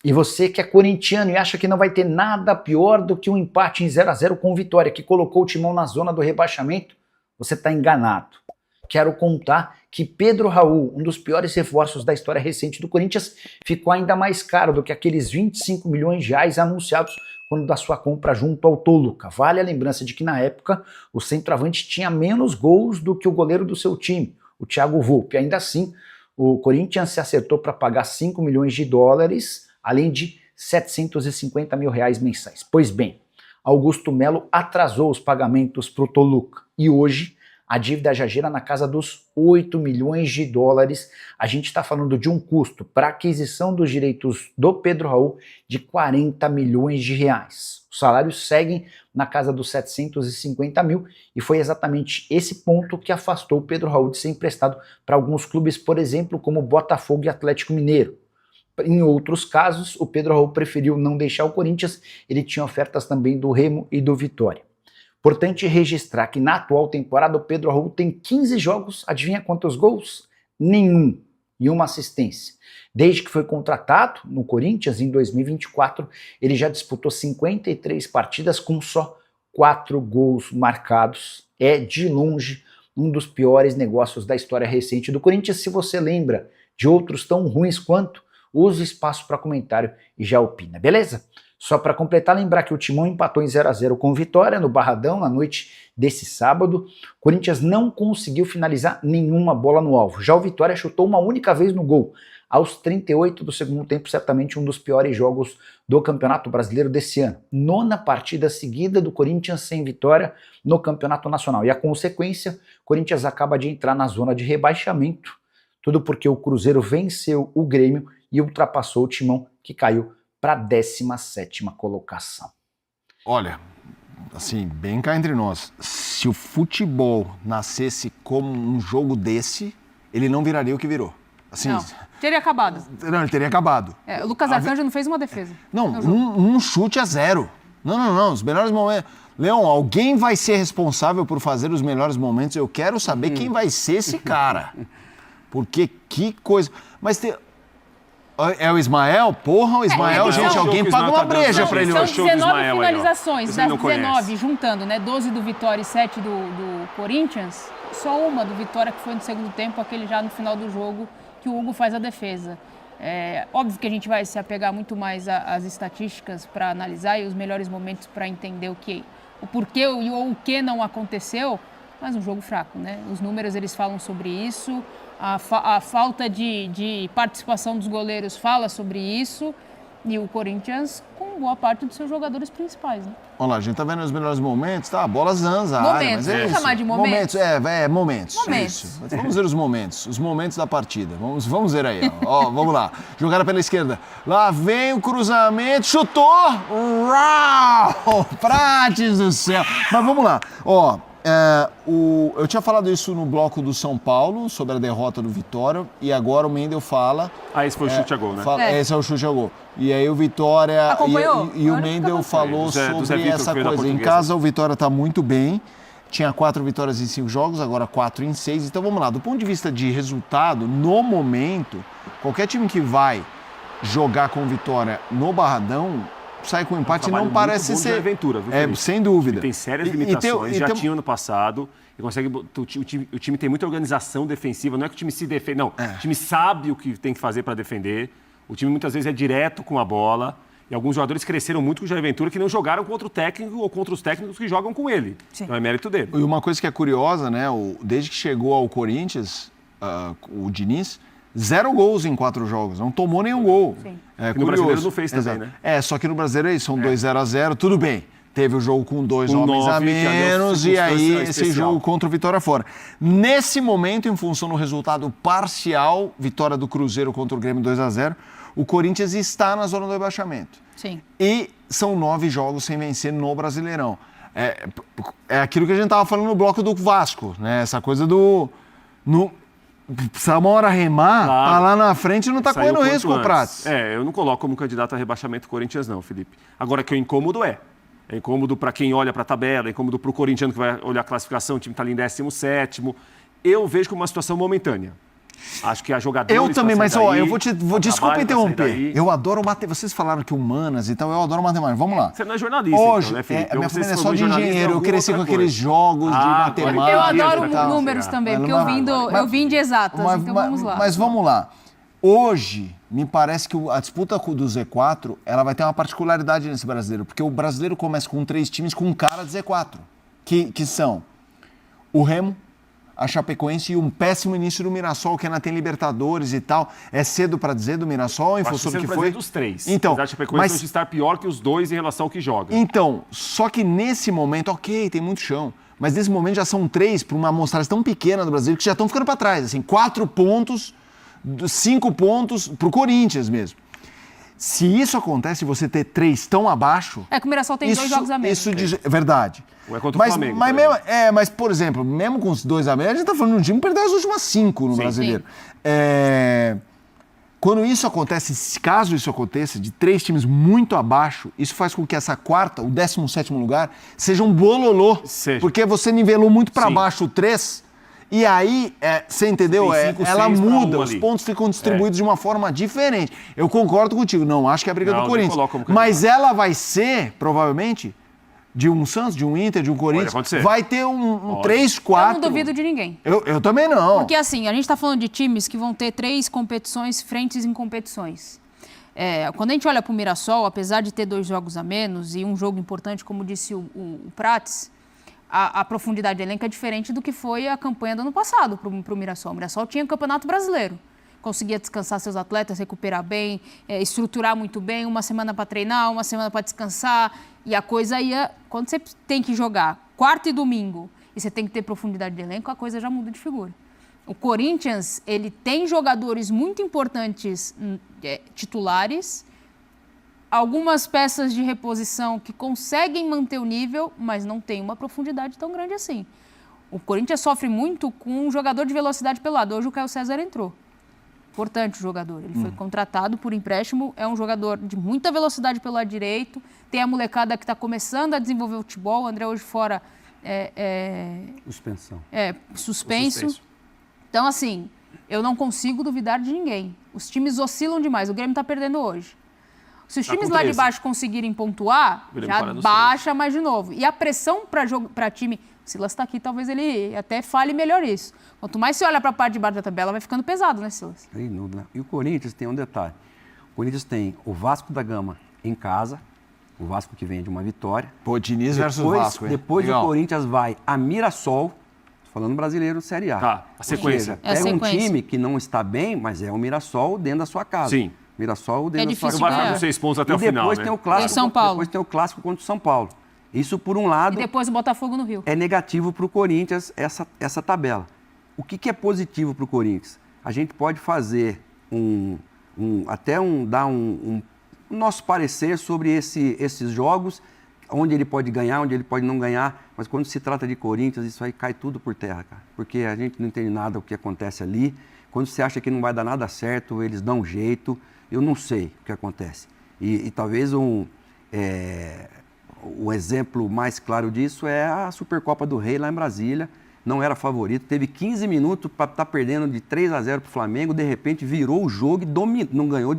E você que é corintiano e acha que não vai ter nada pior do que um empate em 0-0 com o Vitória, que colocou o Timão na zona do rebaixamento, você está enganado. Quero contar que Pedro Raul, um dos piores reforços da história recente do Corinthians, ficou ainda mais caro do que aqueles 25 milhões de reais anunciados quando da sua compra junto ao Toluca. Vale a lembrança de que na época o centroavante tinha menos gols do que o goleiro do seu time, o Thiago Volpi. Ainda assim, o Corinthians se acertou para pagar 5 milhões de dólares, além de 750 mil reais mensais. Pois bem, Augusto Melo atrasou os pagamentos para o Toluca e hoje a dívida já gira na casa dos 8 milhões de dólares. A gente está falando de um custo para aquisição dos direitos do Pedro Raul de 40 milhões de reais. Os salários seguem na casa dos 750 mil e foi exatamente esse ponto que afastou o Pedro Raul de ser emprestado para alguns clubes, por exemplo, como Botafogo e Atlético Mineiro. Em outros casos, o Pedro Raul preferiu não deixar o Corinthians, ele tinha ofertas também do Remo e do Vitória. Importante registrar que na atual temporada o Pedro Raul tem 15 jogos, adivinha quantos gols? Nenhum, e uma assistência. Desde que foi contratado no Corinthians em 2024, ele já disputou 53 partidas com só 4 gols marcados. É de longe um dos piores negócios da história recente do Corinthians. Se você lembra de outros tão ruins quanto, use o espaço para comentário e já opina, beleza? Só para completar, lembrar que o Timão empatou em 0-0 com o Vitória no Barradão na noite desse sábado. O Corinthians não conseguiu finalizar nenhuma bola no alvo. Já o Vitória chutou uma única vez no gol. Aos 38 do segundo tempo, certamente um dos piores jogos do Campeonato Brasileiro desse ano. 9ª partida seguida do Corinthians sem vitória no Campeonato Nacional. E a consequência, o Corinthians acaba de entrar na zona de rebaixamento. Tudo porque o Cruzeiro venceu o Grêmio e ultrapassou o Timão, que caiu para a 17ª colocação. Olha, assim, bem cá entre nós, se o futebol nascesse como um jogo desse, ele não viraria o que virou. Assim, não, teria acabado. Não, ele teria acabado. O Lucas Arcanjo não fez uma defesa. Não, um chute a 0. Não, os melhores momentos... Leão, alguém vai ser responsável por fazer os melhores momentos. Eu quero saber quem vai ser esse cara. Porque que coisa... Mas tem... É o Ismael? Porra, o Ismael, gente, alguém paga uma breja pra ele hoje. São 19 finalizações, das 19, juntando, né? 12 do Vitória e 7 do Corinthians. Só uma do Vitória que foi no segundo tempo, aquele já no final do jogo, que o Hugo faz a defesa. Óbvio que a gente vai se apegar muito mais às estatísticas para analisar e os melhores momentos para entender o porquê ou o que não aconteceu, mas um jogo fraco, né? Os números, eles falam sobre isso. A falta de participação dos goleiros fala sobre isso e o Corinthians com boa parte dos seus jogadores principais, né? Olha lá, a gente tá vendo os melhores momentos, tá? A bola zanza a área, mas vamos chamar de momentos? Momentos. Isso. Vamos ver os momentos da partida. Vamos ver aí, ó, vamos lá. Jogada pela esquerda, lá vem o cruzamento, chutou! Uau! Prates do céu! Mas vamos lá, ó. Eu tinha falado isso no bloco do São Paulo, sobre a derrota do Vitória, e agora o Mendel fala... esse foi o chute a gol, né? Esse é o chute a gol. E aí o Vitória... Acompanhou? E o Mendel falou sobre essa coisa. Em casa o Vitória está muito bem, tinha 4 vitórias em 5 jogos, agora 4 em 6. Então vamos lá, do ponto de vista de resultado, no momento, qualquer time que vai jogar com Vitória no Barradão... sai com empate e não parece ser... aventura, viu, sem dúvida. Tem sérias limitações, já tinha ano passado. E consegue, o time tem muita organização defensiva, não é que o time se defende, não. O time sabe o que tem que fazer para defender. O time muitas vezes é direto com a bola. E alguns jogadores cresceram muito com o Jair Ventura que não jogaram contra o técnico ou contra os técnicos que jogam com ele. Sim. Então é mérito dele. E uma coisa que é curiosa, né? Desde que chegou ao Corinthians, o Diniz... 0 gols em 4 jogos, não tomou nenhum gol. No Brasileiro não fez também, né? Só que no Brasileiro são 2 0-0, tudo bem. Teve o jogo com 2 homens a menos e aí esse jogo contra o Vitória fora. Nesse momento, em função do resultado parcial, vitória do Cruzeiro contra o Grêmio 2-0, o Corinthians está na zona do rebaixamento. Sim. E são 9 jogos sem vencer no Brasileirão. É aquilo que a gente estava falando no bloco do Vasco, né? Essa coisa do... Precisa uma hora remar, claro. Tá lá na frente e não tá correndo risco, Prates. Eu não coloco como candidato a rebaixamento o Corinthians não, Felipe. Agora que o incômodo é incômodo para quem olha para a tabela, é incômodo para o corintiano que vai olhar a classificação, o time está ali em 17º. Eu vejo como uma situação momentânea. Acho que a jogadora. Eu também, mas eu desculpa interromper. Eu adoro matemática. Vocês falaram que humanas e tal, eu adoro matemática. Vamos lá. Você não é jornalista, hoje, então, né, Felipe? Minha família é só de engenheiro. Eu cresci com aqueles jogos de matemática. Eu adoro números também, porque eu vim de exatas, então vamos lá. Mas vamos lá. Hoje, me parece que a disputa do Z4, ela vai ter uma particularidade nesse brasileiro, porque o brasileiro começa com 3 times com cara de Z4, que são o Remo, a Chapecoense e um péssimo início do Mirassol, que ainda tem Libertadores e tal. É cedo para dizer do Mirassol, em função do que foi? Dos 3. Então, a Chapecoense pode estar pior que os 2 em relação ao que joga. Então, só que nesse momento, ok, tem muito chão. Mas nesse momento já são 3 para uma amostragem tão pequena do Brasil que já estão ficando para trás. Assim, 4 pontos, 5 pontos para o Corinthians mesmo. Se isso acontece, você ter 3 tão abaixo... É que o Mirassol tem 2 jogos a menos. Isso diz, é verdade. Ou é contra o Flamengo. Mas, por exemplo, mesmo com os 2 a menos, a gente está falando de um time que perdeu as últimas 5 no brasileiro. Quando isso acontece, caso isso aconteça, de 3 times muito abaixo, isso faz com que essa quarta, o 17º lugar, seja um bololô. Porque você nivelou muito para baixo o 3... E aí, você entendeu? Ela muda, os pontos ficam distribuídos de uma forma diferente. Eu concordo contigo, não acho que é a briga do Corinthians. Mas ela vai ser, provavelmente, de um Santos, de um Inter, de um Corinthians. Vai ter um 3, 4... Eu não duvido de ninguém. Eu também não. Porque assim, a gente está falando de times que vão ter 3 competições, frentes em competições. Quando a gente olha para o Mirassol, apesar de ter 2 jogos a menos e um jogo importante, como disse o Prates... A profundidade de elenco é diferente do que foi a campanha do ano passado para o Mirassol. O Mirassol tinha o Campeonato Brasileiro. Conseguia descansar seus atletas, recuperar bem, estruturar muito bem, uma semana para treinar, uma semana para descansar. E a coisa ia... Quando você tem que jogar quarta e domingo e você tem que ter profundidade de elenco, a coisa já muda de figura. O Corinthians, ele tem jogadores muito importantes titulares, algumas peças de reposição que conseguem manter o nível, mas não tem uma profundidade tão grande assim. O Corinthians sofre muito com um jogador de velocidade pelo lado. Hoje o Caio César entrou. Importante o jogador. Ele foi contratado por empréstimo, é um jogador de muita velocidade pelo lado direito. Tem a molecada que está começando a desenvolver o futebol. O André hoje fora... Suspensão. Suspenso. Então, assim, eu não consigo duvidar de ninguém. Os times oscilam demais. O Grêmio está perdendo hoje. Se os times lá de baixo conseguirem pontuar, já baixa mais de novo. E a pressão para time... O Silas está aqui, talvez ele até fale melhor isso. Quanto mais você olha para a parte de baixo da tabela, vai ficando pesado, né, Silas? E o Corinthians tem um detalhe. O Corinthians tem o Vasco da Gama em casa, o Vasco que vem de uma vitória. Pô, Diniz versus Vasco, hein? Depois o Corinthians vai a Mirassol, falando brasileiro, Série A. Tá, a sequência. Ou seja, um time que não está bem, mas é o Mirassol dentro da sua casa. Sim. Mirassol dentro da sua casa. Vai ficar com 6 pontos até o final, depois né? tem o clássico, São Paulo. Depois tem o clássico contra o São Paulo. Isso, por um lado... E depois o Botafogo no Rio. É negativo para o Corinthians essa tabela. O que é positivo para o Corinthians? A gente pode fazer dar um nosso parecer sobre esses jogos, onde ele pode ganhar, onde ele pode não ganhar, mas quando se trata de Corinthians, isso aí cai tudo por terra, cara. Porque a gente não entende nada do que acontece ali. Quando você acha que não vai dar nada certo, eles dão um jeito. Eu não sei o que acontece. E talvez o exemplo mais claro disso é a Supercopa do Rei lá em Brasília. Não era favorito, teve 15 minutos para estar perdendo de 3-0 para o Flamengo, de repente virou o jogo e não ganhou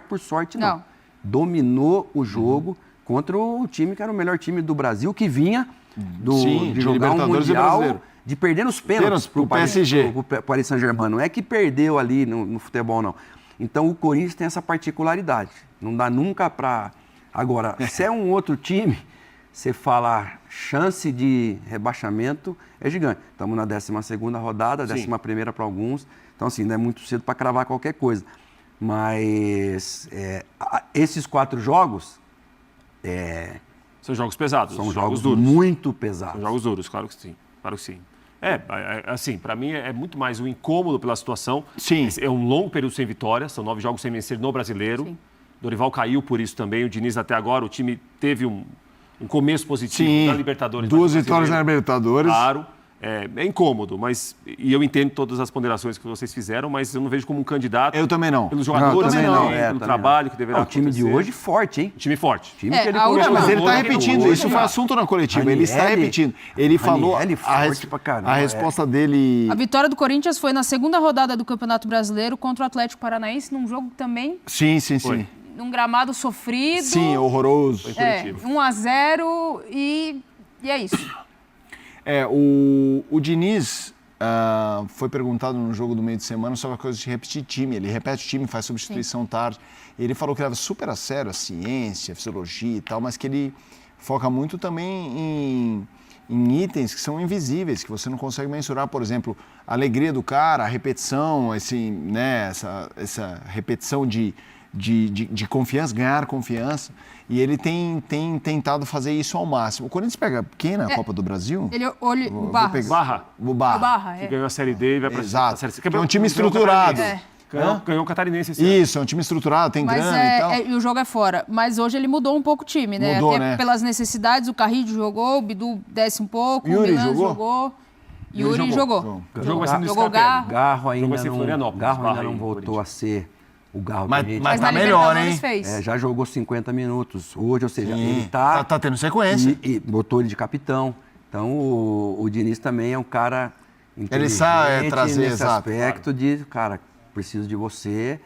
por sorte, não. Dominou o jogo contra o time que era o melhor time do Brasil, que vinha de jogar um Mundial, de perder nos pênaltis para o PSG, para o Paris Saint-Germain. Não é que perdeu ali no futebol, não. Então o Corinthians tem essa particularidade. Não dá nunca para... Agora, se é um outro time, você fala chance de rebaixamento é gigante. Estamos na 12ª rodada, 11ª para alguns. Então, assim, não é muito cedo para cravar qualquer coisa. Mas esses 4 jogos... São jogos pesados. São jogos duros. Muito pesados. São jogos duros, claro que sim. Claro que sim. Assim, para mim é muito mais um incômodo pela situação. Sim. É um longo período sem vitória, são 9 jogos sem vencer no Brasileiro. Sim. Dorival caiu por isso também, o Diniz até agora, o time teve um começo positivo na Libertadores. 2 vitórias na Libertadores. Claro. É incômodo, mas e eu entendo todas as ponderações que vocês fizeram, mas eu não vejo como um candidato. Eu também não. Pelos jogadores, também não. pelo trabalho que deverá acontecer. O time de hoje forte, hein? Time forte. Time que ele Mas ele está hoje, repetindo, isso foi assunto na coletiva. Ele está repetindo. Ele falou a resposta dele. A vitória do Corinthians foi na segunda rodada do Campeonato Brasileiro contra o Atlético Paranaense, num jogo também... Sim. Num gramado sofrido. Sim, horroroso. 1-0 e é isso. O Diniz foi perguntado no jogo do meio de semana sobre a coisa de repetir time. Ele repete o time, faz substituição tarde. Ele falou que leva super a sério a ciência, a fisiologia e tal, mas que ele foca muito também em itens que são invisíveis, que você não consegue mensurar. Por exemplo, a alegria do cara, a repetição, essa repetição de confiança, ganhar confiança, e ele tem tentado fazer isso ao máximo. O Corinthians pega quem na Copa do Brasil? O Barra. O Barra. Que ganhou a Série D e vai para a Série C. É um time estruturado. Ganhou o Catarinense esse ano. Isso, é um time estruturado, tem grana e tal. E o jogo é fora. Mas hoje ele mudou um pouco o time, né? Mudou, até pelas necessidades, o Carrillo jogou, o Bidu desce um pouco, Yuri o Milan jogou. Yuri jogou. O jogo vai ser no Jogou Garro. Garro ainda não voltou a ser o Garro que a gente... Mas tá melhor, hein? Já jogou 50 minutos hoje, ou seja, ele tá tendo sequência. E botou ele de capitão. Então, o Diniz também é um cara inteligente. Ele sabe trazer, nesse aspecto de, cara, preciso de você,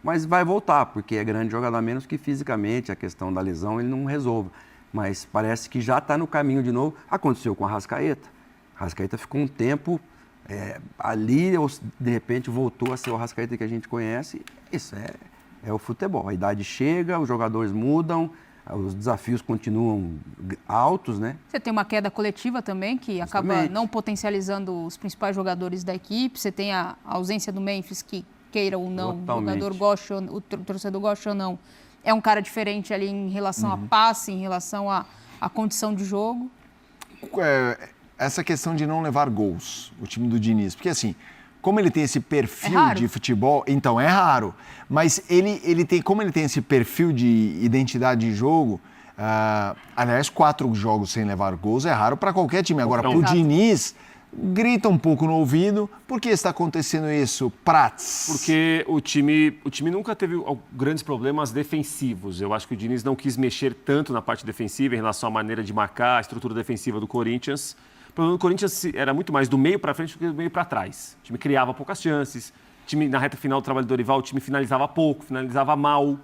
mas vai voltar, porque é grande jogador, a menos que fisicamente a questão da lesão ele não resolva. Mas parece que já está no caminho de novo. Aconteceu com a Arrascaeta. A Arrascaeta ficou um tempo ali, de repente voltou a ser o Arrascaeta que a gente conhece. Isso é o futebol. A idade chega, os jogadores mudam, os desafios continuam altos, né? Você tem uma queda coletiva também, que acaba não potencializando os principais jogadores da equipe. Você tem a ausência do Memphis, que queira ou não, o jogador goste, o torcedor goste ou não. É um cara diferente ali em relação a passe, em relação à condição de jogo. Essa questão de não levar gols, o time do Diniz, porque assim, como ele tem esse perfil de futebol, então é raro, mas como ele tem esse perfil de identidade de jogo, aliás, 4 jogos sem levar gols é raro para qualquer time. Agora, para o Diniz, grita um pouco no ouvido. Por que está acontecendo isso, Prats? Porque o time nunca teve grandes problemas defensivos. Eu acho que o Diniz não quis mexer tanto na parte defensiva em relação à maneira de marcar, a estrutura defensiva do Corinthians. O problema do Corinthians era muito mais do meio para frente do que do meio para trás. O time criava poucas chances. O time, na reta final do trabalho do Dorival, o time finalizava pouco, finalizava mal.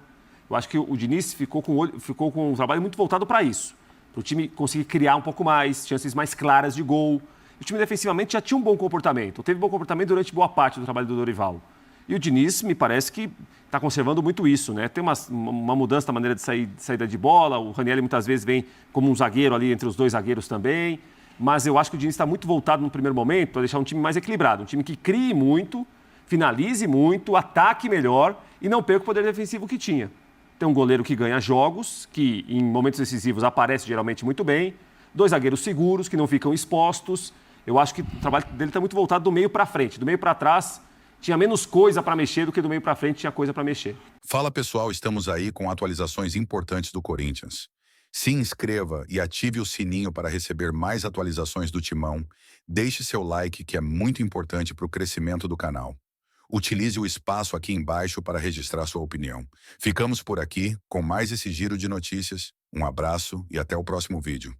Eu acho que o Diniz ficou com um trabalho muito voltado para isso. Para o time conseguir criar um pouco mais, chances mais claras de gol. O time defensivamente já tinha um bom comportamento. Teve bom comportamento durante boa parte do trabalho do Dorival. E o Diniz, me parece que está conservando muito isso, né? Tem uma mudança na maneira de saída de bola. O Ranieri muitas vezes vem como um zagueiro ali, entre os dois zagueiros também. Mas eu acho que o Diniz está muito voltado no primeiro momento para deixar um time mais equilibrado. Um time que crie muito, finalize muito, ataque melhor e não perca o poder defensivo que tinha. Tem um goleiro que ganha jogos, que em momentos decisivos aparece geralmente muito bem. 2 zagueiros seguros, que não ficam expostos. Eu acho que o trabalho dele está muito voltado do meio para frente. Do meio para trás, tinha menos coisa para mexer do que do meio para frente tinha coisa para mexer. Fala pessoal, estamos aí com atualizações importantes do Corinthians. Se inscreva e ative o sininho para receber mais atualizações do Timão. Deixe seu like, que é muito importante para o crescimento do canal. Utilize o espaço aqui embaixo para registrar sua opinião. Ficamos por aqui com mais esse giro de notícias. Um abraço e até o próximo vídeo.